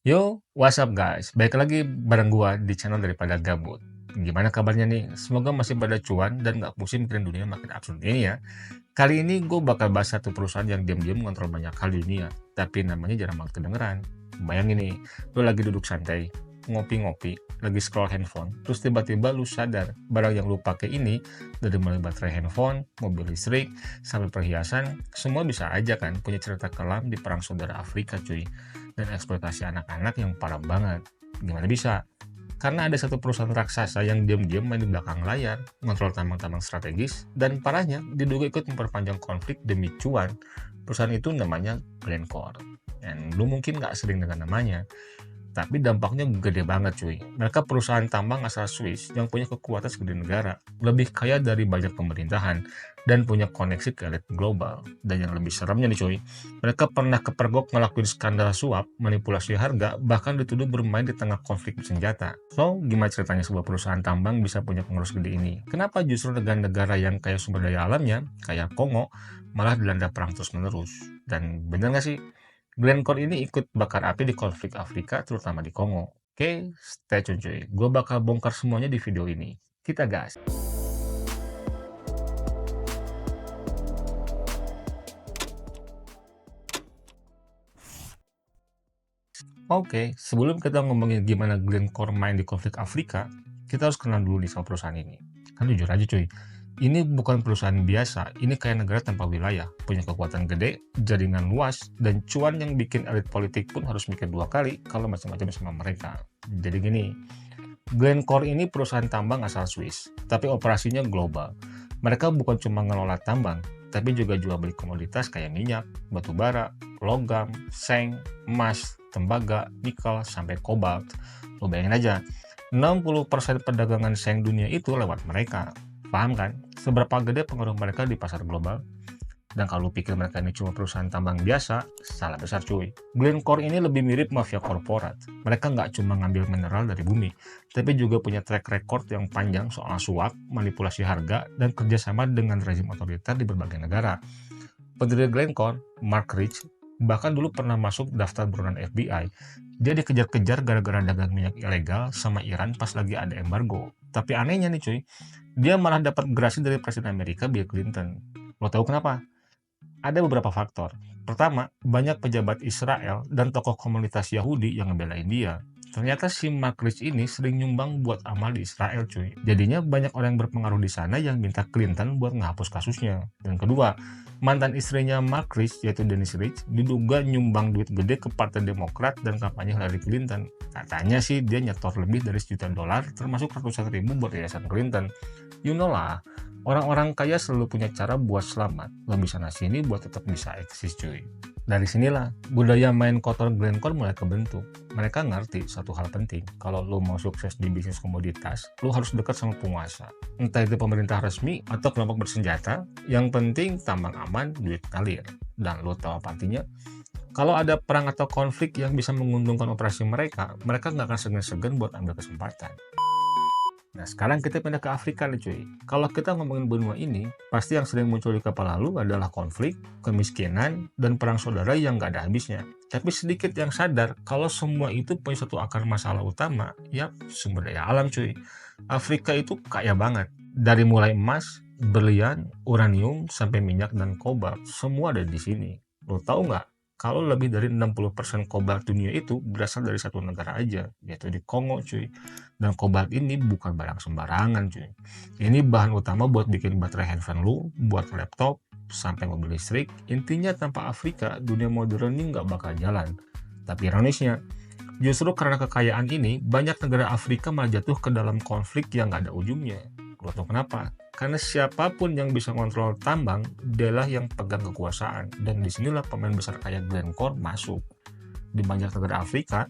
Yo, what's up guys? Baik lagi bareng gua di channel Daripada Gabut. Gimana kabarnya nih? Semoga masih pada cuan dan nggak pusing mikirin dunia makin absurd ini ya. Kali ini gue bakal bahas satu perusahaan yang diam-diam mengontrol banyak hal di dunia, tapi namanya jarang banget kedengeran. Bayangin nih, lu lagi duduk santai, ngopi-ngopi, lagi scroll handphone, terus tiba-tiba lu sadar barang yang lu pakai ini, dari mulai baterai handphone, mobil listrik, sampai perhiasan, semua bisa aja kan punya cerita kelam di perang saudara Afrika cuy, dan eksploitasi anak-anak yang parah banget. Gimana bisa? Karena ada satu perusahaan raksasa yang diam-diam main di belakang layar, ngontrol tambang-tambang strategis, dan parahnya diduga ikut memperpanjang konflik demi cuan. Perusahaan itu namanya Glencore. Dan lu mungkin nggak sering dengar namanya, tapi dampaknya gede banget cuy. Mereka perusahaan tambang asal Swiss yang punya kekuatan segede negara, lebih kaya dari banyak pemerintahan, dan punya koneksi ke elit global. Dan yang lebih seremnya nih cuy, mereka pernah kepergok ngelakuin skandal suap, manipulasi harga, bahkan dituduh bermain di tengah konflik senjata. So, gimana ceritanya sebuah perusahaan tambang bisa punya pengurus gede ini? Kenapa justru negara-negara yang kaya sumber daya alamnya, kayak Kongo, malah dilanda perang terus-menerus? Dan bener nggak sih? Glencore ini ikut bakar api di konflik Afrika, terutama di Kongo. Oke, stay tune cuy. Gue bakal bongkar semuanya di video ini. Kita gas. Oke, sebelum kita ngomongin gimana Glencore main di konflik Afrika, kita harus kenal dulu nih sama perusahaan ini. Kan jujur aja cuy, ini bukan perusahaan biasa, ini kayak negara tanpa wilayah, punya kekuatan gede, jaringan luas, dan cuan yang bikin elit politik pun harus mikir dua kali kalau macam-macam sama mereka. Jadi gini, Glencore ini perusahaan tambang asal Swiss, tapi operasinya global. Mereka bukan cuma ngelola tambang, tapi juga jual beli komoditas kayak minyak, batu bara, logam, seng, emas, tembaga, nikel, sampai kobalt. Lo bayangin aja, 60% perdagangan seng dunia itu lewat mereka. Paham kan? Seberapa gede pengaruh mereka di pasar global? Dan kalau pikir mereka ini cuma perusahaan tambang biasa, salah besar cuy. Glencore ini lebih mirip mafia korporat. Mereka nggak cuma ngambil mineral dari bumi, tapi juga punya track record yang panjang soal suap, manipulasi harga, dan kerjasama dengan rezim otoriter di berbagai negara. Pendiri Glencore, Mark Rich, bahkan dulu pernah masuk daftar buronan FBI. Dia dikejar-kejar gara-gara dagang minyak ilegal sama Iran pas lagi ada embargo. Tapi anehnya nih cuy, dia malah dapat gerasi dari Presiden Amerika Bill Clinton. Lo tahu kenapa? Ada beberapa faktor. Pertama, banyak pejabat Israel dan tokoh komunitas Yahudi yang ngebelain dia. Ternyata si Mark Rich ini sering nyumbang buat amal di Israel cuy. Jadinya banyak orang yang berpengaruh di sana yang minta Clinton buat ngehapus kasusnya. Dan kedua, mantan istrinya Mark Rich yaitu Denise Rich diduga nyumbang duit gede ke Partai Demokrat dan kampanye Hillary Clinton. Katanya sih dia nyetor lebih dari $1 juta termasuk ratusan ribu buat yayasan Clinton. You know lah, orang-orang kaya selalu punya cara buat selamat, lebih sana sini buat tetap bisa eksis cuy. Dari sinilah budaya main kotor Glencore mulai kebentuk. Mereka ngerti satu hal penting, kalau lo mau sukses di bisnis komoditas, lo harus dekat sama penguasa. Entah itu pemerintah resmi atau kelompok bersenjata, yang penting tambang aman, duit ngalir. Dan lo tahu apa artinya? Kalau ada perang atau konflik yang bisa menguntungkan operasi mereka, mereka nggak akan segan-segan buat ambil kesempatan. Nah, sekarang kita pindah ke Afrika nih cuy. Kalau kita ngomongin benua ini, pasti yang sering muncul di kepala lu adalah konflik, kemiskinan, dan perang saudara yang nggak ada habisnya. Tapi sedikit yang sadar kalau semua itu punya satu akar masalah utama, ya sumber daya alam cuy. Afrika itu kaya banget. Dari mulai emas, berlian, uranium, sampai minyak dan kobalt, semua ada di sini. Lo tahu nggak? Kalau lebih dari 60% kobalt dunia itu berasal dari satu negara aja, yaitu di Kongo cuy. Dan kobalt ini bukan barang sembarangan cuy. Ini bahan utama buat bikin baterai handphone lu, buat laptop, sampai mobil listrik. Intinya tanpa Afrika, dunia modern ini nggak bakal jalan. Tapi ironisnya, justru karena kekayaan ini, banyak negara Afrika malah jatuh ke dalam konflik yang nggak ada ujungnya. Lo tau kenapa? Karena siapapun yang bisa kontrol tambang, dialah yang pegang kekuasaan. Dan disinilah pemain besar kayak Glencore masuk. Di banyak negara Afrika,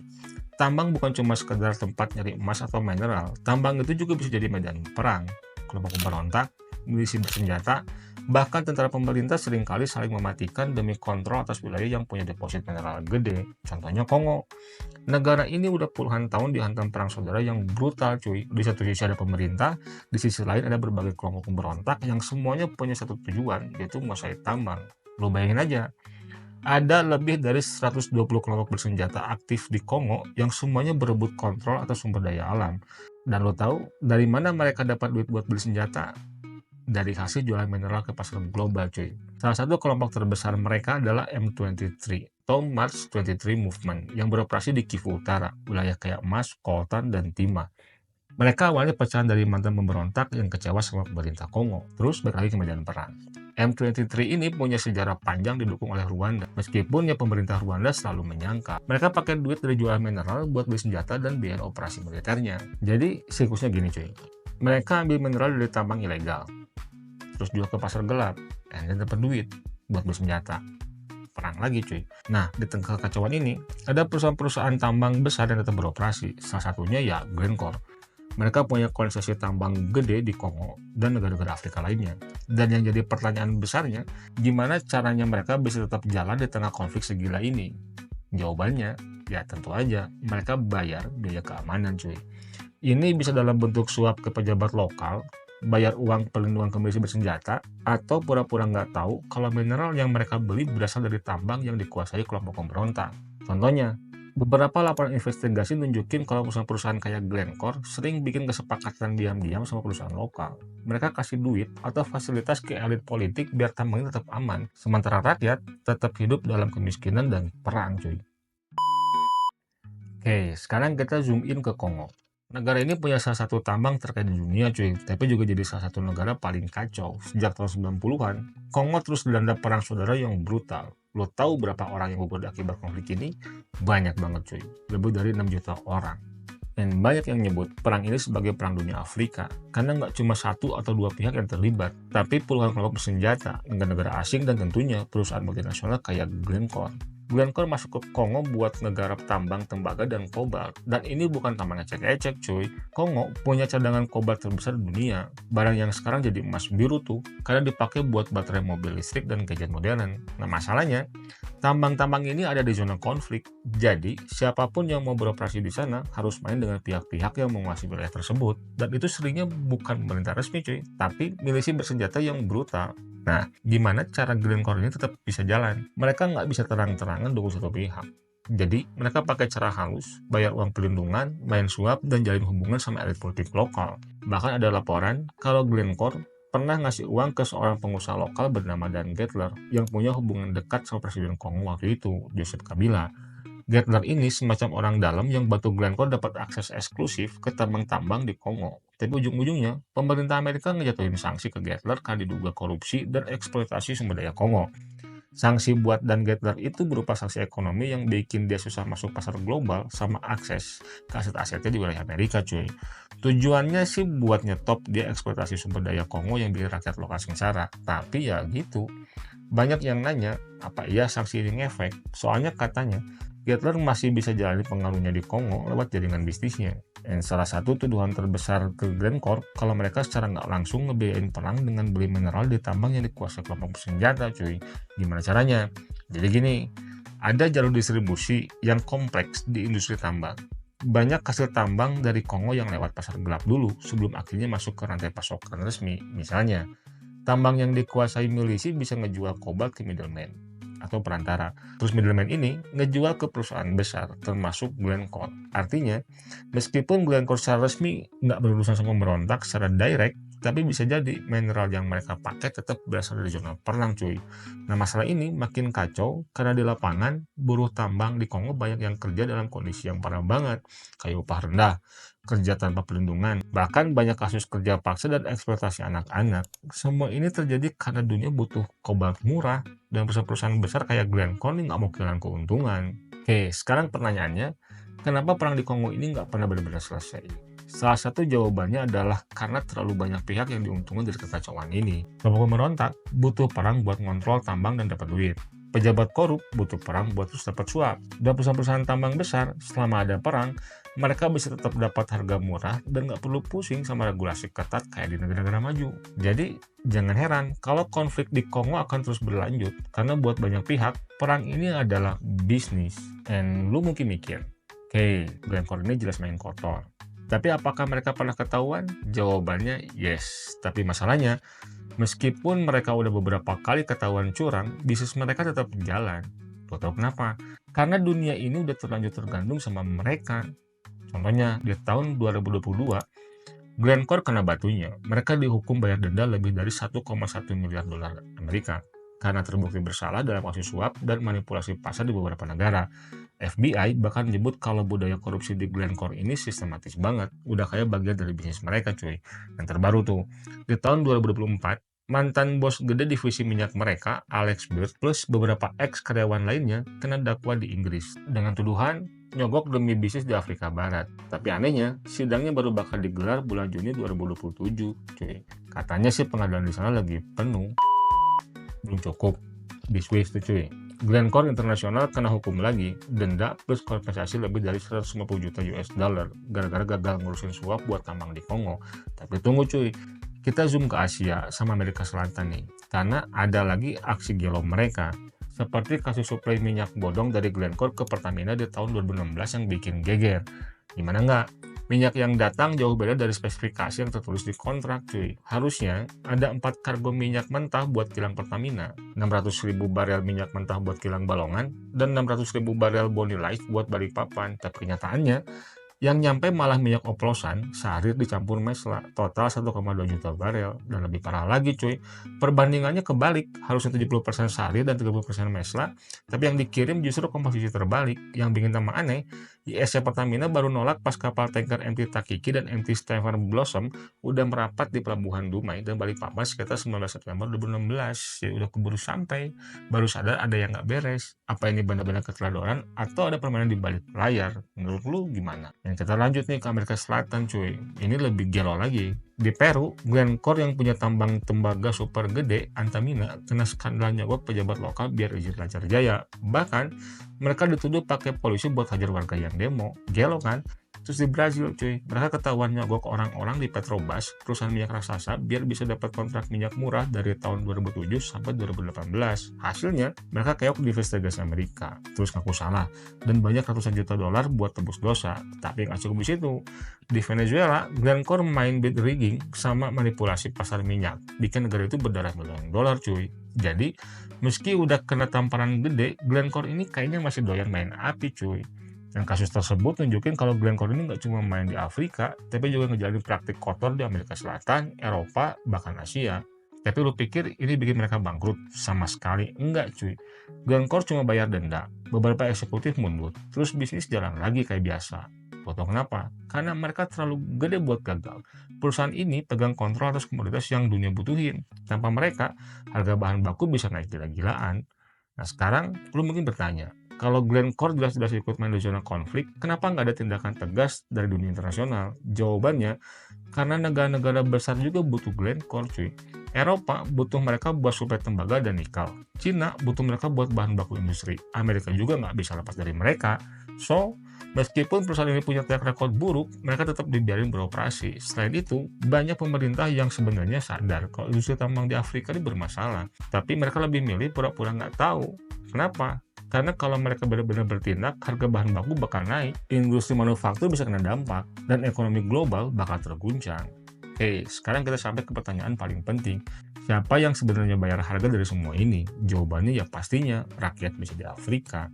tambang bukan cuma sekedar tempat nyari emas atau mineral. Tambang itu juga bisa jadi medan perang. Kelompok pemberontak, milisi bersenjata, bahkan tentara pemerintah seringkali saling mematikan demi kontrol atas wilayah yang punya deposit mineral gede. Contohnya Kongo. Negara ini udah puluhan tahun dihantam perang saudara yang brutal cuy. Di satu sisi ada pemerintah, di sisi lain ada berbagai kelompok pemberontak yang semuanya punya satu tujuan, yaitu menguasai tambang. Lo bayangin aja, Ada lebih dari 120 kelompok bersenjata aktif di Kongo yang semuanya berebut kontrol atas sumber daya alam. Dan lo tahu dari mana mereka dapat duit buat beli senjata? Dari hasil jualan mineral ke pasar global, cuy. Salah satu kelompok terbesar mereka adalah M23 atau March 23 Movement yang beroperasi di Kivu Utara, wilayah kayak Mas, Koltan, dan Tima. Mereka awalnya pecahan dari mantan pemberontak yang kecewa sama pemerintah Kongo, terus balik lagi ke medan perang. M23 ini punya sejarah panjang didukung oleh Rwanda, meskipun ya pemerintah Rwanda selalu menyangka mereka pakai duit dari jualan mineral buat beli senjata dan biaya operasi militernya. Jadi siklusnya gini cuy, mereka ambil mineral dari tambang ilegal, terus jual ke pasar gelap, dan dapat duit buat beli senjata. Perang lagi cuy. Nah, di tengah kekacauan ini, ada perusahaan-perusahaan tambang besar yang tetap beroperasi, salah satunya ya Glencore. Mereka punya konsesi tambang gede di Kongo dan negara-negara Afrika lainnya. Dan yang jadi pertanyaan besarnya, gimana caranya mereka bisa tetap jalan di tengah konflik segila ini? Jawabannya, ya tentu aja, mereka bayar biaya keamanan cuy. Ini bisa dalam bentuk suap ke pejabat lokal, bayar uang pelindungan ke milisi bersenjata, atau pura-pura nggak tahu kalau mineral yang mereka beli berasal dari tambang yang dikuasai kelompok pemberontak. Contohnya, beberapa laporan investigasi nunjukin kalau perusahaan-perusahaan kayak Glencore sering bikin kesepakatan diam-diam sama perusahaan lokal. Mereka kasih duit atau fasilitas ke elit politik biar tambangnya tetap aman, sementara rakyat tetap hidup dalam kemiskinan dan perang cuy. Oke, sekarang kita zoom in ke Kongo. Negara ini punya salah satu tambang terkaya di dunia cuy, tapi juga jadi salah satu negara paling kacau. Sejak tahun 90-an, Kongo terus dilanda perang saudara yang brutal. Lo tahu berapa orang yang gugur akibat konflik ini? Banyak banget cuy, lebih dari 6 juta orang. Dan banyak yang nyebut perang ini sebagai perang dunia Afrika, karena nggak cuma satu atau dua pihak yang terlibat, tapi puluhan kelompok bersenjata, negara-negara asing dan tentunya perusahaan multinasional kayak Glencore. Glencore masuk ke Kongo buat ngegarap tambang tembaga dan kobalt. Dan ini bukan tambang ecek-ecek cuy. Kongo punya cadangan kobalt terbesar di dunia. Barang yang sekarang jadi emas biru tuh, karena dipakai buat baterai mobil listrik dan gadget modern. Nah masalahnya, tambang-tambang ini ada di zona konflik. Jadi, siapapun yang mau beroperasi di sana harus main dengan pihak-pihak yang menguasai wilayah tersebut. Dan itu seringnya bukan pemerintah resmi cuy, tapi milisi bersenjata yang brutal. Nah, gimana cara Glencore ini tetap bisa jalan? Mereka nggak bisa terang-terangan dukung satu pihak. Jadi, mereka pakai cara halus, bayar uang pelindungan, main suap, dan jalin hubungan sama elit politik lokal. Bahkan ada laporan kalau Glencore pernah ngasih uang ke seorang pengusaha lokal bernama Dan Gettler yang punya hubungan dekat sama Presiden Kongo waktu itu, Joseph Kabila. Gettler ini semacam orang dalam yang bantu Glencore dapat akses eksklusif ke tambang-tambang di Kongo. Tapi ujung-ujungnya, pemerintah Amerika ngejatuhin sanksi ke Gettler karena diduga korupsi dan eksploitasi sumber daya Kongo. Sanksi buat Dan Gettler itu berupa sanksi ekonomi yang bikin dia susah masuk pasar global sama akses ke aset-asetnya di wilayah Amerika cuy. Tujuannya sih buat nyetop dia eksploitasi sumber daya Kongo yang bikin rakyat lokal sengsara. Tapi ya gitu, banyak yang nanya, apa iya sanksi ini ngefek? Soalnya katanya, Gettler masih bisa jalani pengaruhnya di Kongo lewat jaringan bisnisnya. Dan salah satu tuduhan terbesar ke Glencore kalau mereka secara nggak langsung ngebiayain perang dengan beli mineral di tambang yang dikuasai kelompok bersenjata cuy. Gimana caranya? Jadi gini, ada jalur distribusi yang kompleks di industri tambang. Banyak hasil tambang dari Kongo yang lewat pasar gelap dulu sebelum akhirnya masuk ke rantai pasokan resmi. Misalnya, tambang yang dikuasai milisi bisa ngejual kobalt ke middleman atau perantara. Terus middleman ini ngejual ke perusahaan besar, termasuk Glencore. Artinya, meskipun Glencore secara resmi nggak berurusan sama pemberontak secara direct, tapi bisa jadi mineral yang mereka pakai tetap berasal dari zona perang cuy. Nah masalah ini makin kacau karena di lapangan buruh tambang di Kongo banyak yang kerja dalam kondisi yang parah banget, kayak upah rendah, kerja tanpa perlindungan, bahkan banyak kasus kerja paksa dan eksploitasi anak-anak. Semua ini terjadi karena dunia butuh kobalt murah dan perusahaan-perusahaan besar kayak Glencore ini nggak mau kehilangan keuntungan. Oke, sekarang pertanyaannya, kenapa perang di Kongo ini nggak pernah benar-benar selesai? Salah satu jawabannya adalah karena terlalu banyak pihak yang diuntungkan dari kekacauan ini. Kelompok pemberontak butuh perang buat ngontrol tambang dan dapat duit. Pejabat korup butuh perang buat terus dapat suap. Dan perusahaan-perusahaan tambang besar, selama ada perang, mereka bisa tetap dapat harga murah dan nggak perlu pusing sama regulasi ketat kayak di negara-negara maju. Jadi, jangan heran kalau konflik di Kongo akan terus berlanjut, karena buat banyak pihak, perang ini adalah bisnis. Dan lu mungkin mikir, oke, Glencore ini jelas main kotor. Tapi apakah mereka pernah ketahuan? Jawabannya yes. Tapi masalahnya, meskipun mereka udah beberapa kali ketahuan curang, bisnis mereka tetap jalan. Tahu kenapa? Karena dunia ini udah terlanjur tergantung sama mereka. Contohnya, di tahun 2022, Glencore kena batunya. Mereka dihukum bayar denda lebih dari 1,1 miliar dolar Amerika karena terbukti bersalah dalam kasus suap dan manipulasi pasar di beberapa negara. FBI bahkan menyebut kalau budaya korupsi di Glencore ini sistematis banget, udah kayak bagian dari bisnis mereka cuy. Yang terbaru tuh, di tahun 2024, mantan bos gede divisi minyak mereka, Alex Bird, plus beberapa ex karyawan lainnya kena dakwa di Inggris dengan tuduhan nyogok demi bisnis di Afrika Barat. Tapi anehnya, sidangnya baru bakal digelar bulan Juni 2027, cuy. Katanya sih pengadilan di sana lagi penuh. Belum cukup, di Swiss tuh cuy. Glencore International kena hukum lagi, denda plus kompensasi lebih dari 150 juta US dollar gara-gara gagal ngurusin suap buat tambang di Kongo. Tapi tunggu cuy, kita zoom ke Asia sama Amerika Selatan nih, karena ada lagi aksi gelo mereka. Seperti kasus suplai minyak bodong dari Glencore ke Pertamina di tahun 2016 yang bikin geger. Gimana nggak? Minyak yang datang jauh beda dari spesifikasi yang tertulis di kontrak cuy. Harusnya ada 4 kargo minyak mentah buat kilang Pertamina, 600.000 barel minyak mentah buat kilang Balongan, dan 600.000 barel Bonny Light buat Balikpapan. Tapi kenyataannya, yang nyampe malah minyak oplosan, sarit dicampur mesla, total 1,2 juta barel. Dan lebih parah lagi cuy, perbandingannya kebalik, harusnya 70% sarit dan 30% mesla, tapi yang dikirim justru komposisi terbalik. Yang bikin tambah aneh, ISC Pertamina baru nolak pas kapal tanker MT Takiki dan MT Stephen Blossom udah merapat di pelabuhan Dumai dan Balikpapan sekitar 19 September 2016. Ya udah keburu sampai, baru sadar ada yang nggak beres. Apa ini benar-benar keteladoran atau ada permainan di balik layar? Menurut lu gimana? Yang kita lanjut nih ke Amerika Selatan cuy. Ini lebih gelo lagi. Di Peru, Glencore yang punya tambang tembaga super gede, Antamina, kena skandal nyogok pejabat lokal biar izin lancar jaya. Bahkan, mereka dituduh pakai polisi buat hajar warga yang demo. Gelo kan? Terus di Brazil cuy, mereka ketahuan nyogok orang-orang di Petrobras, perusahaan minyak raksasa, biar bisa dapat kontrak minyak murah dari tahun 2007 sampai 2018. Hasilnya, mereka keok di investigasi Amerika, terus ngaku salah, dan banyak ratusan juta dolar buat tebus dosa. Tapi nggak cukup di situ. Di Venezuela, Glencore main bid rigging sama manipulasi pasar minyak, bikin negara itu berdarah miliaran dolar cuy. Jadi, meski udah kena tamparan gede, Glencore ini kayaknya masih doyan main api cuy. Dan kasus tersebut nunjukin kalau Glencore ini nggak cuma main di Afrika, tapi juga ngejalanin praktik kotor di Amerika Selatan, Eropa, bahkan Asia. Tapi lu pikir ini bikin mereka bangkrut? Sama sekali enggak cuy. Glencore cuma bayar denda, beberapa eksekutif mundur, terus bisnis jalan lagi kayak biasa. Tau kenapa? Karena mereka terlalu gede buat gagal. Perusahaan ini pegang kontrol atas komoditas yang dunia butuhin. Tanpa mereka, harga bahan baku bisa naik gila-gilaan. Nah sekarang, lu mungkin bertanya, kalau Glencore jelas-jelas ikut main di zona konflik, kenapa nggak ada tindakan tegas dari dunia internasional? Jawabannya, karena negara-negara besar juga butuh Glencore cuy. Eropa butuh mereka buat suplai tembaga dan nikel. Cina butuh mereka buat bahan baku industri. Amerika juga nggak bisa lepas dari mereka. So, meskipun perusahaan ini punya track record buruk, mereka tetap dibiarin beroperasi. Selain itu, banyak pemerintah yang sebenarnya sadar kalau industri tambang di Afrika ini bermasalah. Tapi mereka lebih milih pura-pura nggak tahu. Kenapa? Karena kalau mereka benar-benar bertindak, harga bahan baku bakal naik, industri manufaktur bisa kena dampak, dan ekonomi global bakal terguncang. Oke, sekarang kita sampai ke pertanyaan paling penting. Siapa yang sebenarnya bayar harga dari semua ini? Jawabannya ya pastinya rakyat bisa di Afrika.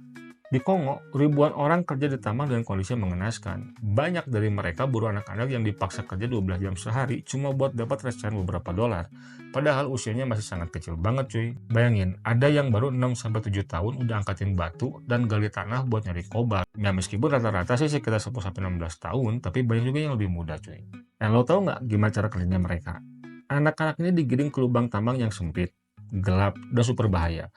Di Kongo, ribuan orang kerja di tambang dengan kondisi yang mengenaskan. Banyak dari mereka buruh anak-anak yang dipaksa kerja 12 jam sehari cuma buat dapat recehan beberapa dolar. Padahal usianya masih sangat kecil banget cuy. Bayangin, ada yang baru 6-7 tahun udah angkatin batu dan gali tanah buat nyari kobalt. Ya meskipun rata-rata sih sekitar 10-16 tahun, tapi banyak juga yang lebih muda cuy. Dan lo tau nggak gimana cara kerjanya mereka? Anak-anak ini digiring ke lubang tambang yang sempit, gelap, dan super bahaya.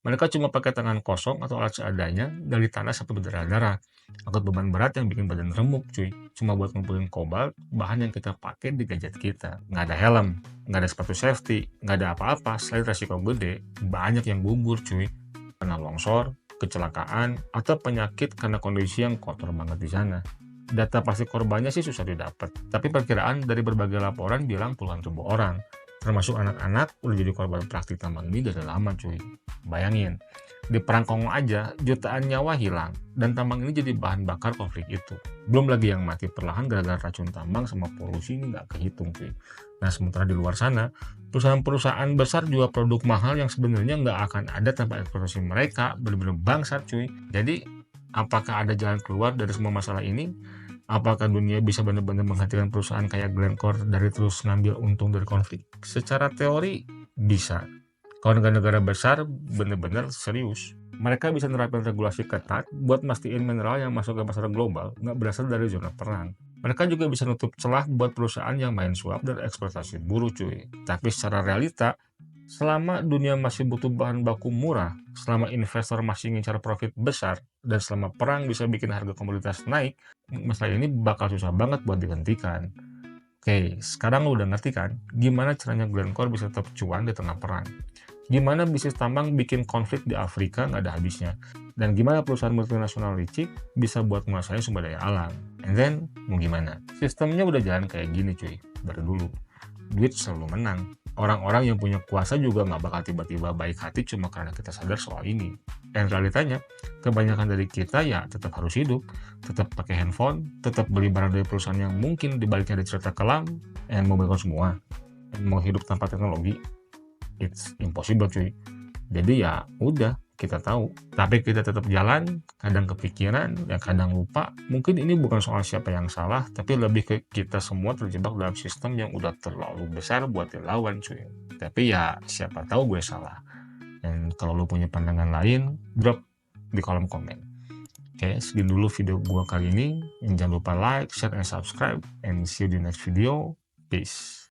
Mereka cuma pakai tangan kosong atau alat seadanya, gali tanah sampai berdarah-darah. Angkut beban berat yang bikin badan remuk cuy. Cuma buat ngumpulin kobalt, bahan yang kita pakai di gadget kita. Nggak ada helm, nggak ada sepatu safety, nggak ada apa-apa. Selain resiko gede, banyak yang gugur cuy. Kena longsor, kecelakaan, atau penyakit karena kondisi yang kotor banget di sana. Data pasti korbannya sih susah didapat. Tapi perkiraan dari berbagai laporan bilang puluhan ribu orang. Termasuk anak-anak udah jadi korban praktik tambang ini dari lama cuy. Bayangin, Di Perang Kongo aja jutaan nyawa hilang dan tambang ini jadi bahan bakar konflik itu. Belum lagi yang mati perlahan gara-gara racun tambang sama polusi ini nggak kehitung cuy. Nah sementara di luar sana, perusahaan-perusahaan besar jual produk mahal yang sebenarnya nggak akan ada tanpa eksploitasi mereka, bener-bener bangsat cuy. Jadi apakah ada jalan keluar dari semua masalah ini? Apakah dunia bisa benar-benar menghentikan perusahaan kayak Glencore dari terus ngambil untung dari konflik? Secara teori bisa. Kalau negara-negara besar benar-benar serius, mereka bisa nerapin regulasi ketat buat mastiin mineral yang masuk ke pasar global nggak berasal dari zona perang. Mereka juga bisa nutup celah buat perusahaan yang main suap dan eksploitasi buruh cuy. Tapi secara realita, selama dunia masih butuh bahan baku murah, selama investor masih ngincar profit besar, dan selama perang bisa bikin harga komoditas naik, masalah ini bakal susah banget buat dihentikan. Oke, sekarang lu udah ngerti kan gimana caranya Glencore bisa tetap cuan di tengah perang? Gimana bisnis tambang bikin konflik di Afrika nggak ada habisnya? Dan gimana perusahaan multinasional licik bisa buat menguasai sumber daya alam? And then, mau gimana? Sistemnya udah jalan kayak gini cuy, dari dulu. Duit selalu menang. Orang-orang yang punya kuasa juga nggak bakal tiba-tiba baik hati cuma karena kita sadar soal ini. Dan realitanya, kebanyakan dari kita ya tetap harus hidup, tetap pakai handphone, tetap beli barang dari perusahaan yang mungkin dibaliknya ada cerita kelam, and mau beli semua, and mau hidup tanpa teknologi, it's impossible cuy. Jadi ya udah, kita tahu, tapi kita tetap jalan, kadang kepikiran, ya kadang lupa. Mungkin ini bukan soal siapa yang salah, tapi lebih ke kita semua terjebak dalam sistem yang udah terlalu besar buat dilawan cuy. Tapi ya siapa tahu gue salah. Dan kalau lo punya pandangan lain, drop di kolom komen. Oke, segini dulu video gue kali ini. Jangan lupa like, share, and subscribe. And see you di next video. Peace.